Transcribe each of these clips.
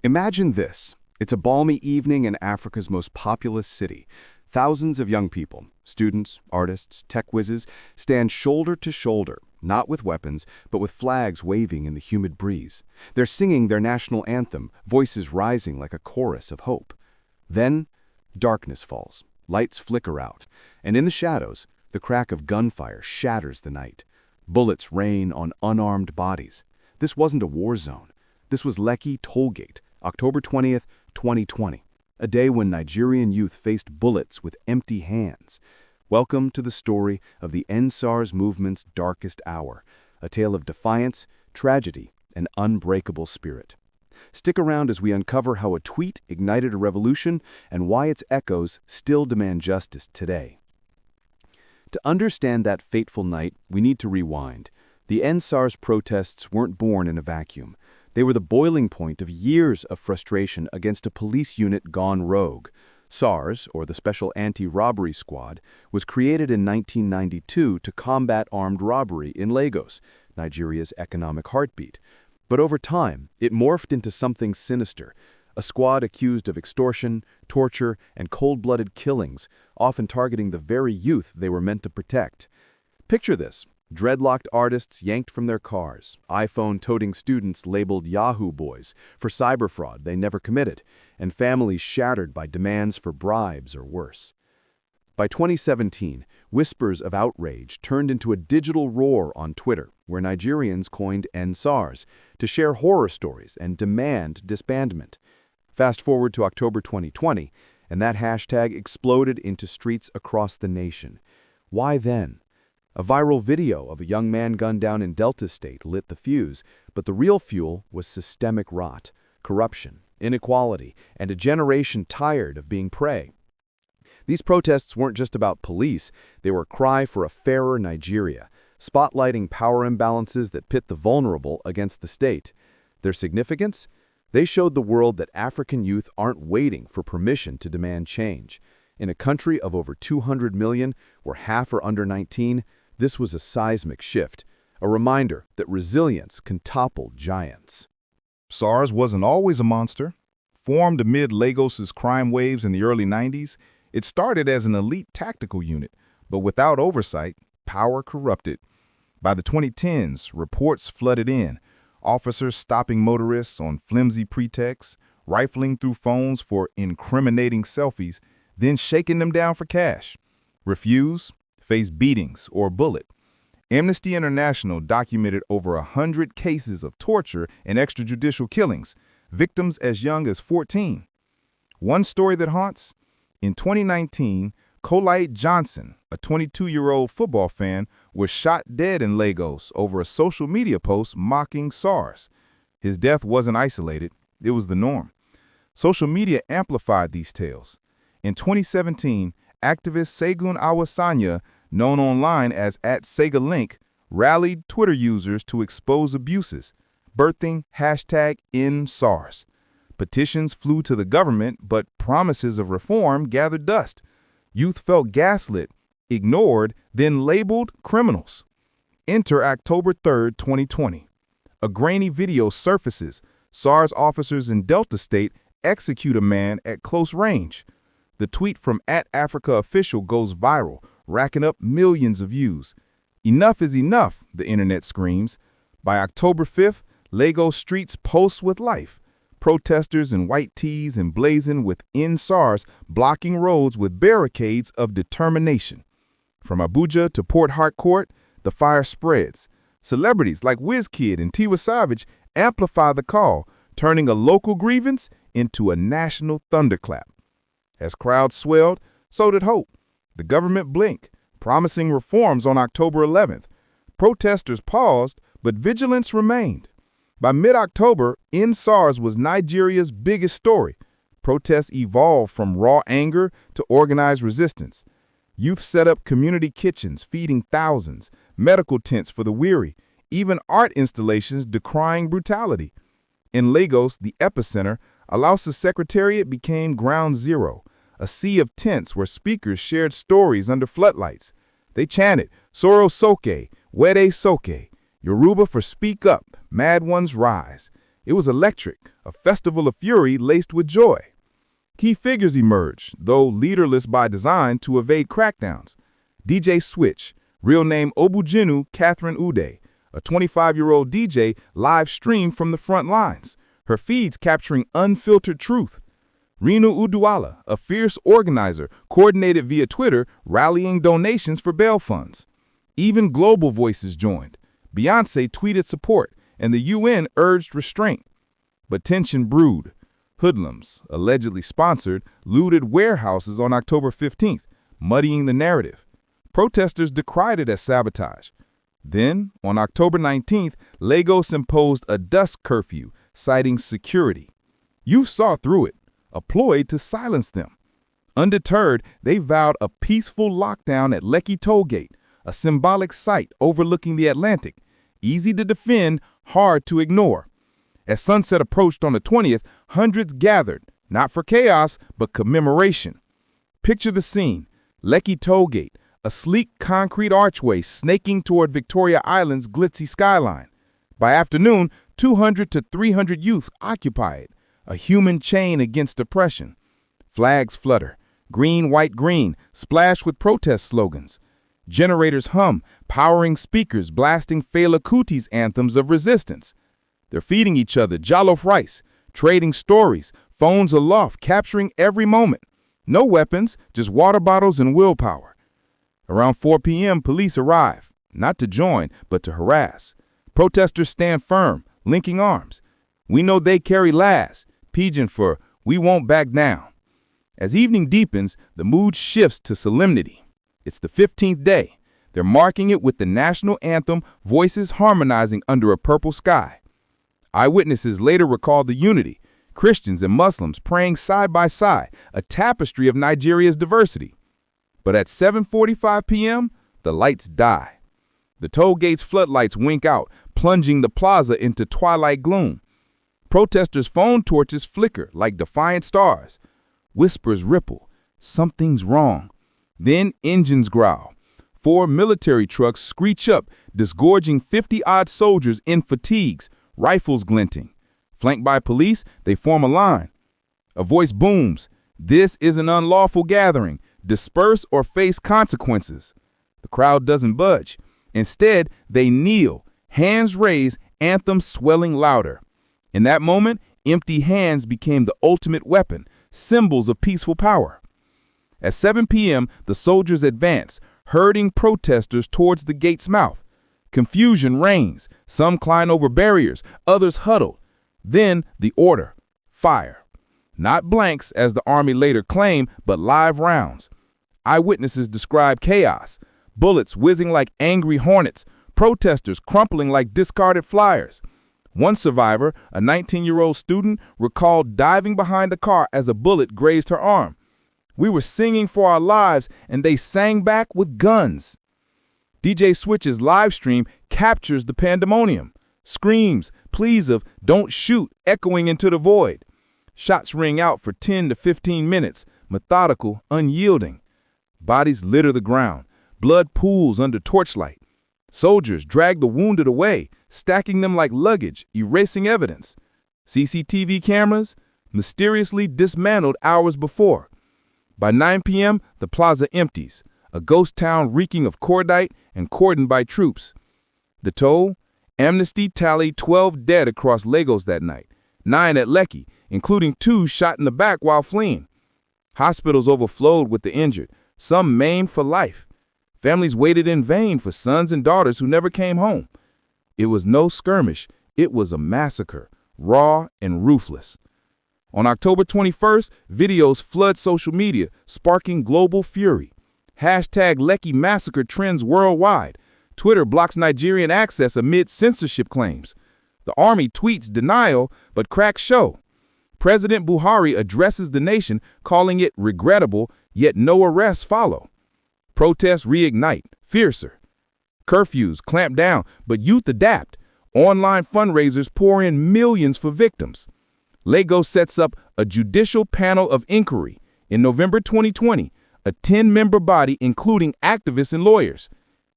Imagine this. It's a balmy evening in Africa's most populous city. Thousands of young people, students, artists, tech whizzes, stand shoulder to shoulder, not with weapons, but with flags waving in the humid breeze. They're singing their national anthem, voices rising like a chorus of hope. Then, darkness falls, lights flicker out, and in the shadows, the crack of gunfire shatters the night. Bullets rain on unarmed bodies. This wasn't a war zone. This was Lekki Tollgate, October 20th, 2020, a day when Nigerian youth faced bullets with empty hands. Welcome to the story of the EndSARS movement's darkest hour, a tale of defiance, tragedy, and unbreakable spirit. Stick around as we uncover how a tweet ignited a revolution and why its echoes still demand justice today. To understand that fateful night, we need to rewind. The EndSARS protests weren't born in a vacuum. They were the boiling point of years of frustration against a police unit gone rogue. SARS, or the Special Anti-Robbery Squad, was created in 1992 to combat armed robbery in Lagos, Nigeria's economic heartbeat. But over time, it morphed into something sinister, a squad accused of extortion, torture, and cold-blooded killings, often targeting the very youth they were meant to protect. Picture this. Dreadlocked artists yanked from their cars, iPhone-toting students labeled Yahoo boys for cyber fraud they never committed, and families shattered by demands for bribes or worse. By 2017, whispers of outrage turned into a digital roar on Twitter, where Nigerians coined EndSARS to share horror stories and demand disbandment. Fast forward to October 2020, and that hashtag exploded into streets across the nation. Why then? A viral video of a young man gunned down in Delta State lit the fuse, but the real fuel was systemic rot, corruption, inequality, and a generation tired of being prey. These protests weren't just about police, they were a cry for a fairer Nigeria, spotlighting power imbalances that pit the vulnerable against the state. Their significance? They showed the world that African youth aren't waiting for permission to demand change. In a country of over 200 million, where half are under 19, this was a seismic shift, a reminder that resilience can topple giants. SARS wasn't always a monster. Formed amid Lagos's crime waves in the early 90s, it started as an elite tactical unit, but without oversight, power corrupted. By the 2010s, reports flooded in, officers stopping motorists on flimsy pretexts, rifling through phones for incriminating selfies, then shaking them down for cash. Refuse, face beatings or bullet. Amnesty International documented over 100 cases of torture and extrajudicial killings, victims as young as 14. One story that haunts? In 2019, Kolite Johnson, a 22-year-old football fan, was shot dead in Lagos over a social media post mocking SARS. His death wasn't isolated, it was the norm. Social media amplified these tales. In 2017, activist Segun Awasanya, known online as @SegaLink, rallied Twitter users to expose abuses, birthing #EndSARS. Petitions flew to the government, but promises of reform gathered dust. Youth felt gaslit, ignored, then labeled criminals. Enter October 3rd, 2020. A grainy video surfaces. SARS officers in Delta State execute a man at close range. The tweet from @AfricaOfficial goes viral, racking up millions of views. Enough is enough, the internet screams. By October 5th, Lagos streets pulse with life. Protesters in white tees emblazoned with EndSARS blocking roads with barricades of determination. From Abuja to Port Harcourt, the fire spreads. Celebrities like Wizkid and Tiwa Savage amplify the call, turning a local grievance into a national thunderclap. As crowds swelled, so did hope. The government blinked, promising reforms on October 11th. Protesters paused, but vigilance remained. By mid-October, EndSARS was Nigeria's biggest story. Protests evolved from raw anger to organized resistance. Youth set up community kitchens feeding thousands, medical tents for the weary, even art installations decrying brutality. In Lagos, the epicenter, Alausa's Secretariat became ground zero, a sea of tents where speakers shared stories under floodlights. They chanted, "Soro Soke, Wede Soke," Yoruba for speak up, mad ones rise. It was electric, a festival of fury laced with joy. Key figures emerged, though leaderless by design to evade crackdowns. DJ Switch, real name Obujinu Catherine Ude, a 25-year-old DJ, live streamed from the front lines, her feeds capturing unfiltered truth. Rinu Uduala, a fierce organizer, coordinated via Twitter, rallying donations for bail funds. Even global voices joined. Beyoncé tweeted support, and the UN urged restraint. But tension brewed. Hoodlums, allegedly sponsored, looted warehouses on October 15th, muddying the narrative. Protesters decried it as sabotage. Then, on October 19th, Lagos imposed a dusk curfew, citing security. Youth saw through it, a ploy to silence them. Undeterred, they vowed a peaceful lockdown at Lekki Toll Gate, a symbolic site overlooking the Atlantic, easy to defend, hard to ignore. As sunset approached on the 20th, hundreds gathered, not for chaos, but commemoration. Picture the scene: Lekki Toll Gate, a sleek concrete archway snaking toward Victoria Island's glitzy skyline. By afternoon, 200 to 300 youths occupy it, a human chain against oppression. Flags flutter, green, white, green, splashed with protest slogans. Generators hum, powering speakers blasting Fela Kuti's anthems of resistance. They're feeding each other jollof rice, trading stories, phones aloft, capturing every moment. No weapons, just water bottles and willpower. Around 4 p.m., police arrive, not to join, but to harass. Protesters stand firm, linking arms. We know they carry last, pidgin for "we won't back down." As evening deepens, the mood shifts to solemnity. It's the 15th day. They're marking it with the national anthem, voices harmonizing under a purple sky. Eyewitnesses later recalled the unity, Christians and Muslims praying side by side, a tapestry of Nigeria's diversity. But at 7:45 p.m., the lights die. The toll gate's floodlights wink out, plunging the plaza into twilight gloom. Protesters' phone torches flicker like defiant stars. Whispers ripple. Something's wrong. Then engines growl. 4 military trucks screech up, disgorging 50-odd soldiers in fatigues, rifles glinting. Flanked by police, they form a line. A voice booms. This is an unlawful gathering. Disperse or face consequences. The crowd doesn't budge. Instead, they kneel, hands raised, anthems swelling louder. In that moment, empty hands became the ultimate weapon, symbols of peaceful power. At 7 p.m., the soldiers advance, herding protesters towards the gate's mouth. Confusion reigns. Some climb over barriers, others huddle. Then the order: fire. Not blanks, as the army later claimed, but live rounds. Eyewitnesses describe chaos: bullets whizzing like angry hornets, protesters crumpling like discarded flyers. One survivor, a 19-year-old student, recalled diving behind a car as a bullet grazed her arm. We were singing for our lives, and they sang back with guns. DJ Switch's live stream captures the pandemonium. Screams, pleas of "don't shoot" echoing into the void. Shots ring out for 10 to 15 minutes, methodical, unyielding. Bodies litter the ground. Blood pools under torchlight. Soldiers drag the wounded away, stacking them like luggage, erasing evidence. CCTV cameras mysteriously dismantled hours before. By 9 p.m., the plaza empties, a ghost town reeking of cordite and cordoned by troops. The toll? Amnesty tallied 12 dead across Lagos that night, 9 at Lekki, including 2 shot in the back while fleeing. Hospitals overflowed with the injured, some maimed for life. Families waited in vain for sons and daughters who never came home. It was no skirmish, it was a massacre, raw and ruthless. On October 21st, videos flood social media, sparking global fury. Hashtag Lekki Massacre trends worldwide. Twitter blocks Nigerian access amid censorship claims. The army tweets denial, but cracks show. President Buhari addresses the nation, calling it regrettable, yet no arrests follow. Protests reignite, fiercer. Curfews clamp down, but youth adapt. Online fundraisers pour in millions for victims. Lagos sets up a judicial panel of inquiry. In November 2020, a 10-member body including activists and lawyers.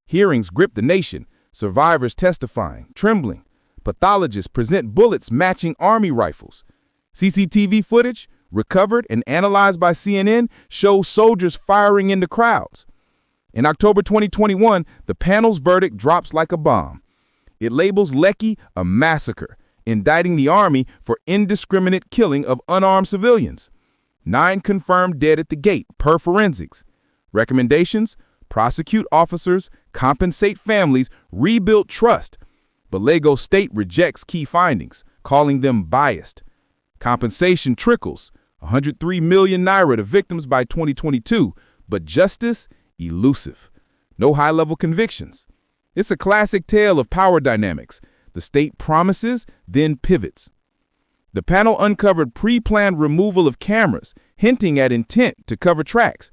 Hearings grip the nation, survivors testifying, trembling. Pathologists present bullets matching Army rifles. CCTV footage, recovered and analyzed by CNN, shows soldiers firing into crowds. In October 2021, the panel's verdict drops like a bomb. It labels Lekki a massacre, indicting the Army for indiscriminate killing of unarmed civilians. 9 confirmed dead at the gate, per forensics. Recommendations: prosecute officers, compensate families, rebuild trust. But Lagos State rejects key findings, calling them biased. Compensation trickles, 103 million naira to victims by 2022, but justice elusive. No high-level convictions. It's a classic tale of power dynamics. The state promises, then pivots. The panel uncovered pre-planned removal of cameras, hinting at intent to cover tracks.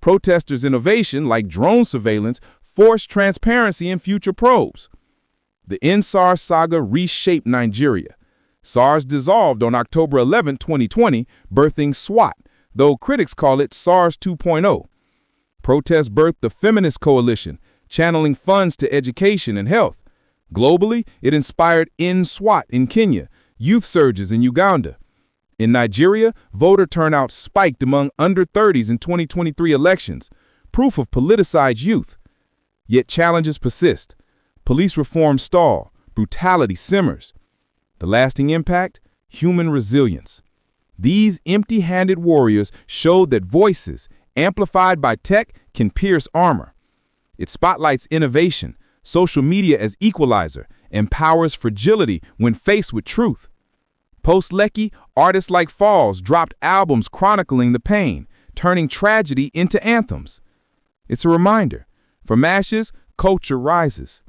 Protesters' innovation, like drone surveillance, forced transparency in future probes. The NSARS saga reshaped Nigeria. SARS dissolved on October 11, 2020, birthing SWAT, though critics call it SARS 2.0. Protests birthed the Feminist Coalition, channeling funds to education and health. Globally, it inspired End SWAT in Kenya, youth surges in Uganda. In Nigeria, voter turnout spiked among under-30s in 2023 elections, proof of politicized youth. Yet challenges persist. Police reform stall, brutality simmers. The lasting impact? Human resilience. These empty-handed warriors showed that voices, amplified by tech, can pierce armor. It spotlights innovation, social media as equalizer, empowers fragility when faced with truth. Post-Lekki, artists like Falls dropped albums chronicling the pain, turning tragedy into anthems. It's a reminder, from ashes, culture rises.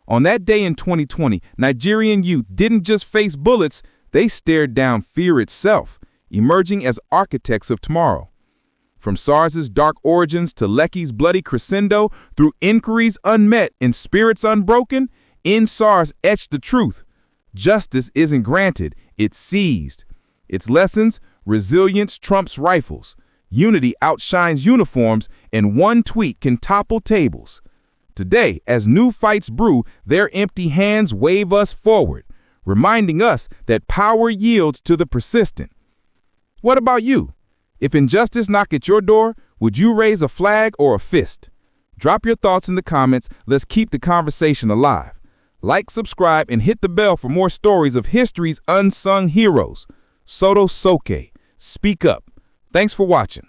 On that day in 2020, Nigerian youth didn't just face bullets, they stared down fear itself, emerging as architects of tomorrow. From SARS's dark origins to Lekki's bloody crescendo, through inquiries unmet and spirits unbroken, in SARS etched the truth. Justice isn't granted, it's seized. Its lessons: resilience trumps rifles, unity outshines uniforms, and one tweet can topple tables. Today, as new fights brew, their empty hands wave us forward, reminding us that power yields to the persistent. What about you? If injustice knocked at your door, would you raise a flag or a fist? Drop your thoughts in the comments. Let's keep the conversation alive. Like, subscribe, and hit the bell for more stories of history's unsung heroes. Soto Soke. Speak up. Thanks for watching.